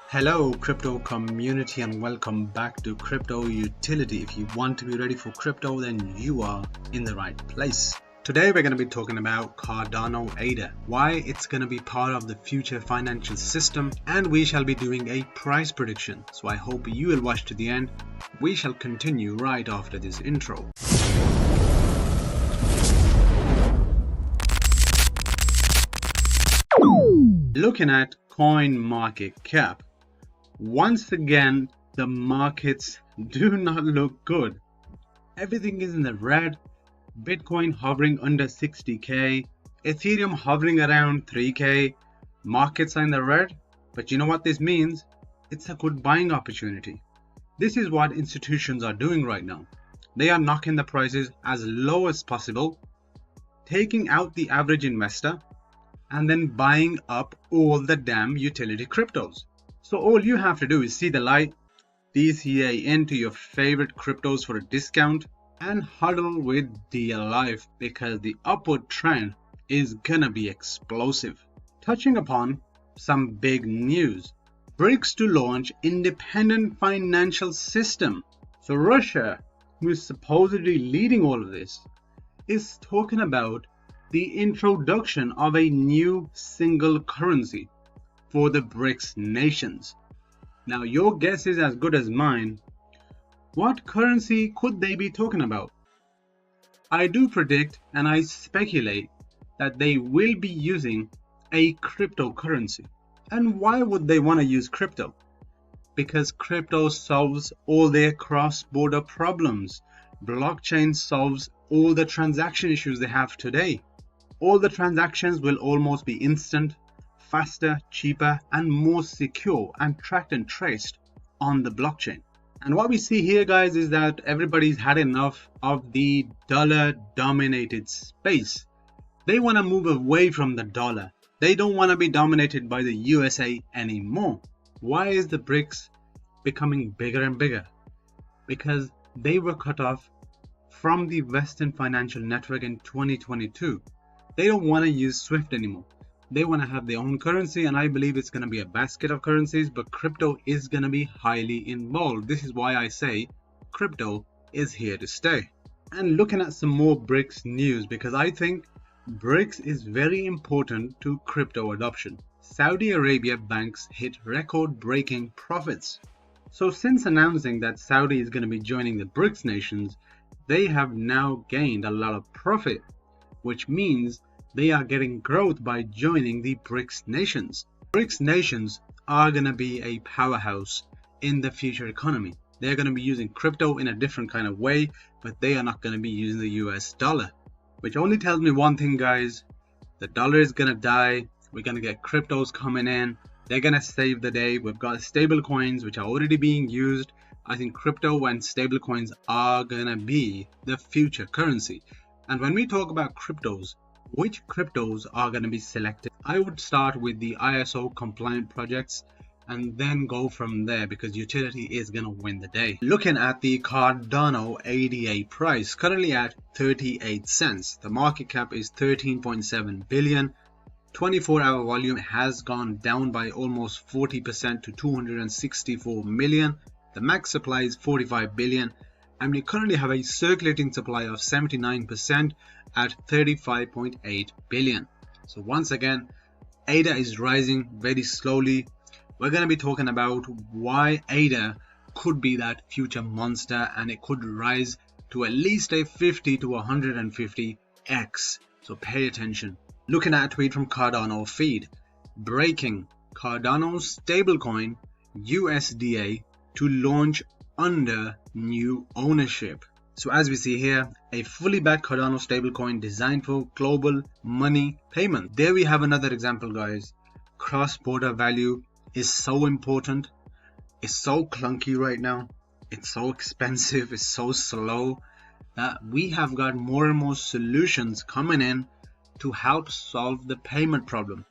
Hello crypto community and welcome back to Crypto Utility. If you want to be ready for crypto, then you are in the right place. Today we're going to be talking about Cardano ADA, why it's going to be part of the future financial system, and we shall be doing a price prediction. So I hope you will watch to the end. We shall continue right after this intro. Looking at coin market cap, once again the markets do not look good. Everything is in the red. Bitcoin hovering under 60k, Ethereum hovering around 3k. Markets are in the red, but you know what this means? It's a good buying opportunity. This is what institutions are doing right now. They are knocking the prices as low as possible, taking out the average investor, and then buying up all the damn utility cryptos. So all you have to do is see the light, DCA into your favorite cryptos for a discount, and huddle with DLife because the upward trend is gonna be explosive. Touching upon some big news, BRICS to launch independent financial system. So Russia, who is supposedly leading all of this, is talking about the introduction of a new single currency for the BRICS nations. Now your guess is as good as mine. What currency could they be talking about? I do predict and I speculate that they will be using a cryptocurrency. And why would they want to use crypto? Because crypto solves all their cross-border problems. Blockchain solves all the transaction issues they have today. All the transactions will almost be instant, faster, cheaper, and more secure and tracked and traced on the blockchain. And what we see here, guys, is that everybody's had enough of the dollar dominated space. They want to move away from the dollar. They don't want to be dominated by the USA anymore. Why is the BRICS becoming bigger and bigger? Because they were cut off from the Western financial network in 2022. They don't want to use SWIFT anymore. They want to have their own currency, and I believe it's going to be a basket of currencies, but crypto is going to be highly involved. This is why I say crypto is here to stay. And looking at some more BRICS news, because I think BRICS is very important to crypto adoption. Saudi Arabia banks hit record-breaking profits. So since announcing that Saudi is going to be joining the BRICS nations, they have now gained a lot of profit, which means they are getting growth by joining the BRICS nations. BRICS nations are going to be a powerhouse in the future economy. They're going to be using crypto in a different kind of way, but they are not going to be using the US dollar. Which only tells me one thing, guys. The dollar is going to die. We're going to get cryptos coming in. They're going to save the day. We've got stable coins which are already being used. I think crypto and stable coins are going to be the future currency. And when we talk about cryptos, which cryptos are going to be selected? I would start with the ISO compliant projects and then go from there, because utility is going to win the day. Looking at the Cardano ADA price, currently at 38 cents. The market cap is 13.7 billion. 24-hour volume has gone down by almost 40% to 264 million. The max supply is 45 billion. And we currently have a circulating supply of 79% at 35.8 billion. So once again, ADA is rising very slowly. We're going to be talking about why ADA could be that future monster, and it could rise to at least a 50 to 150x. So pay attention. Looking at a tweet from Cardano feed. Breaking: Cardano stablecoin USDA to launch under new ownership. So as we see here, a fully backed Cardano stablecoin designed for global money payment. There we have another example, guys. Cross-border value is so important. It's so clunky right now. It's so expensive. It's so slow that we have got more and more solutions coming in to help solve the payment problem,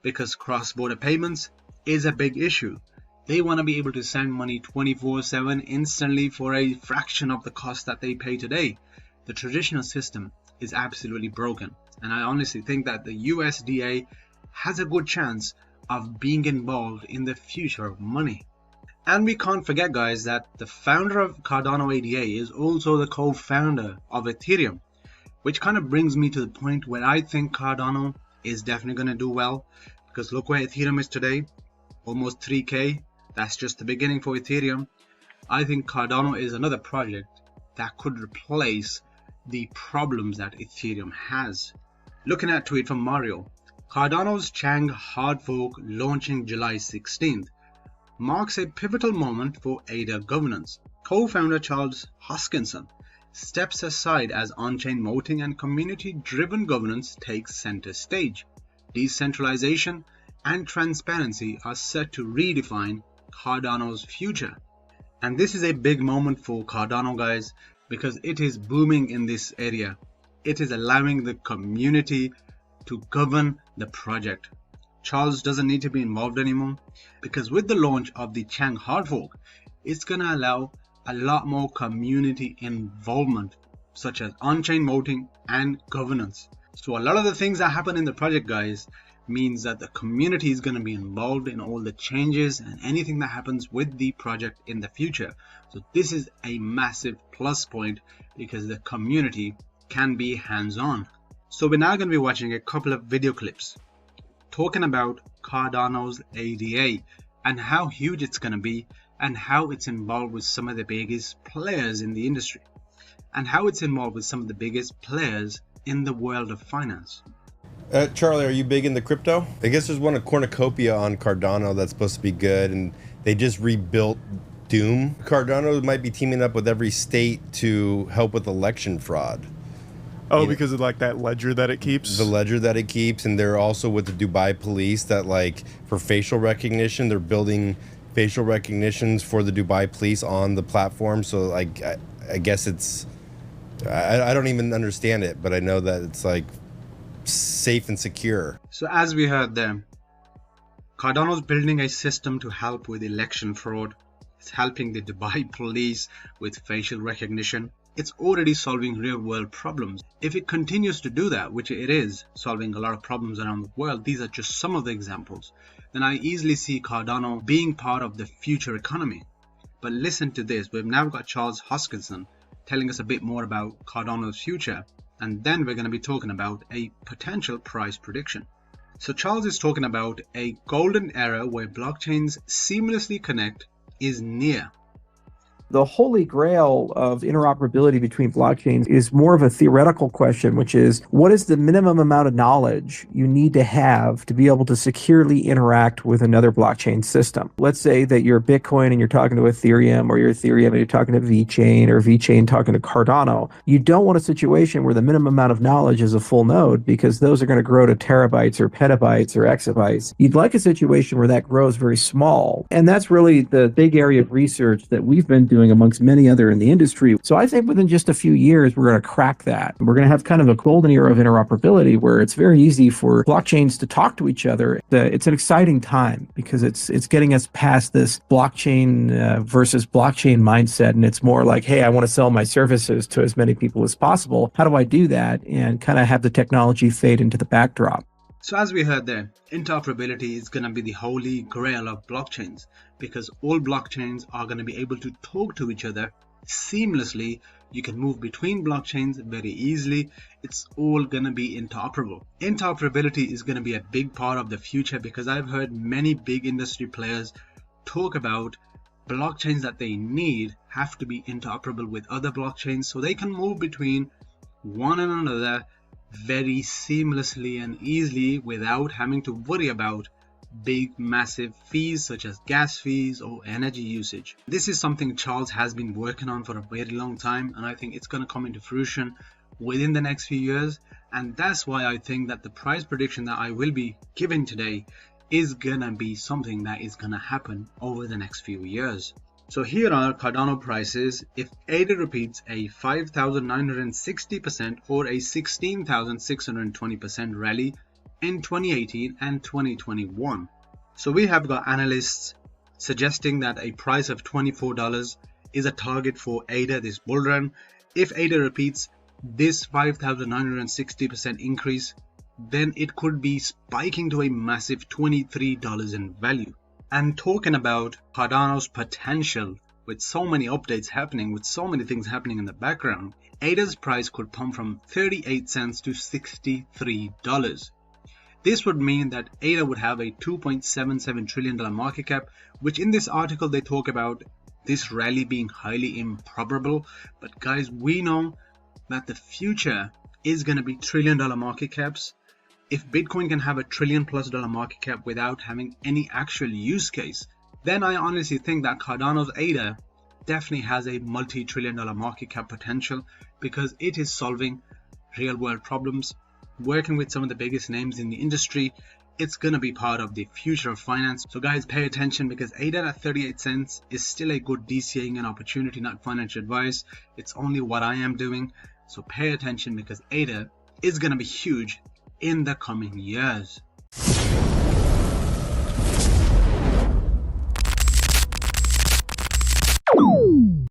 because cross-border payments is a big issue. They want to be able to send money 24/7 instantly for a fraction of the cost that they pay today. The traditional system is absolutely broken, and I honestly think that the USDA has a good chance of being involved in the future of money. And we can't forget, guys, that the founder of Cardano ADA is also the co-founder of Ethereum, which kind of brings me to the point where I think Cardano is definitely going to do well, because look where Ethereum is today, almost 3K. That's just the beginning for Ethereum. I think Cardano is another project that could replace the problems that Ethereum has. Looking at a tweet from Mario, Cardano's Chang hard fork launching July 16th marks a pivotal moment for ADA governance. Co-founder Charles Hoskinson steps aside as on-chain voting and community-driven governance takes center stage. Decentralization and transparency are set to redefine Cardano's future. And this is a big moment for Cardano, guys, because it is booming in this area. It is allowing the community to govern the project. Charles doesn't need to be involved anymore, because with the launch of the Chang hard fork, it's going to allow a lot more community involvement, such as on-chain voting and governance. So a lot of the things that happen in the project, guys, means that the community is going to be involved in all the changes and anything that happens with the project in the future. So this is a massive plus point, because the community can be hands-on. So we're now going to be watching a couple of video clips talking about Cardano's ADA and how huge it's going to be, and how it's involved with some of the biggest players in the industry, and how it's involved with some of the biggest players in the world of finance. Charlie, are you big into crypto? I guess there's one, a cornucopia on Cardano that's supposed to be good, and they just rebuilt Doom. Cardano might be teaming up with every state to help with election fraud. Oh, because of like that ledger that it keeps? The ledger that it keeps, and they're also with the Dubai police that, like, for facial recognition, they're building facial recognitions for the Dubai police on the platform. So, like, I guess it's, I don't even understand it, but I know that it's, like, safe and secure. So as we heard there, Cardano's building a system to help with election fraud. It's helping the Dubai police with facial recognition. It's already solving real world problems. If it continues to do that, which it is solving a lot of problems around the world, these are just some of the examples, then I easily see Cardano being part of the future economy. But listen to this, we've now got Charles Hoskinson telling us a bit more about Cardano's future, and then we're going to be talking about a potential price prediction. So Charles is talking about a golden era where blockchains seamlessly connect is near. The holy grail of interoperability between blockchains is more of a theoretical question, which is, what is the minimum amount of knowledge you need to have to be able to securely interact with another blockchain system? Let's say that you're Bitcoin and you're talking to Ethereum, or you're Ethereum and you're talking to VeChain, or VeChain talking to Cardano. You don't want a situation where the minimum amount of knowledge is a full node, because those are going to grow to terabytes or petabytes or exabytes. You'd like a situation where that grows very small. And that's really the big area of research that we've been doing amongst many other in the industry. So I think within just a few years, we're going to crack that. We're going to have kind of a golden era of interoperability where it's very easy for blockchains to talk to each other. It's an exciting time, because it's getting us past this blockchain versus blockchain mindset. And it's more like, hey, I want to sell my services to as many people as possible. How do I do that? And kind of have the technology fade into the backdrop. So as we heard there, interoperability is going to be the holy grail of blockchains, because all blockchains are going to be able to talk to each other seamlessly. You can move between blockchains very easily. It's all going to be interoperable. Interoperability is going to be a big part of the future, because I've heard many big industry players talk about blockchains that they need have to be interoperable with other blockchains, so they can move between one and another very seamlessly and easily without having to worry about big massive fees such as gas fees or energy usage. This is something Charles has been working on for a very long time, and I think it's going to come into fruition within the next few years. And that's why I think that the price prediction that I will be giving today is gonna be something that is gonna happen over the next few years. So here are Cardano prices if ADA repeats a 5,960% or a 16,620% rally in 2018 and 2021. So we have got analysts suggesting that a price of $24 is a target for ADA this bull run. If ADA repeats this 5,960% increase then it could be spiking to a massive $23 in value. And talking about Cardano's potential, with so many updates happening, with so many things happening in the background, ADA's price could pump from 38 cents to $63. This would mean that ADA would have a $2.77 trillion market cap, which in this article they talk about this rally being highly improbable. But guys, we know that the future is going to be $1 trillion market caps. If Bitcoin can have a $1 trillion+ market cap without having any actual use case, then I honestly think that Cardano's ADA definitely has a multi-trillion-dollar market cap potential, because it is solving real world problems, working with some of the biggest names in the industry. It's going to be part of the future of finance. So guys, pay attention, because ADA at 38 cents is still a good DCAing and opportunity, not financial advice. It's only what I am doing. So pay attention, because ADA is going to be huge in the coming years.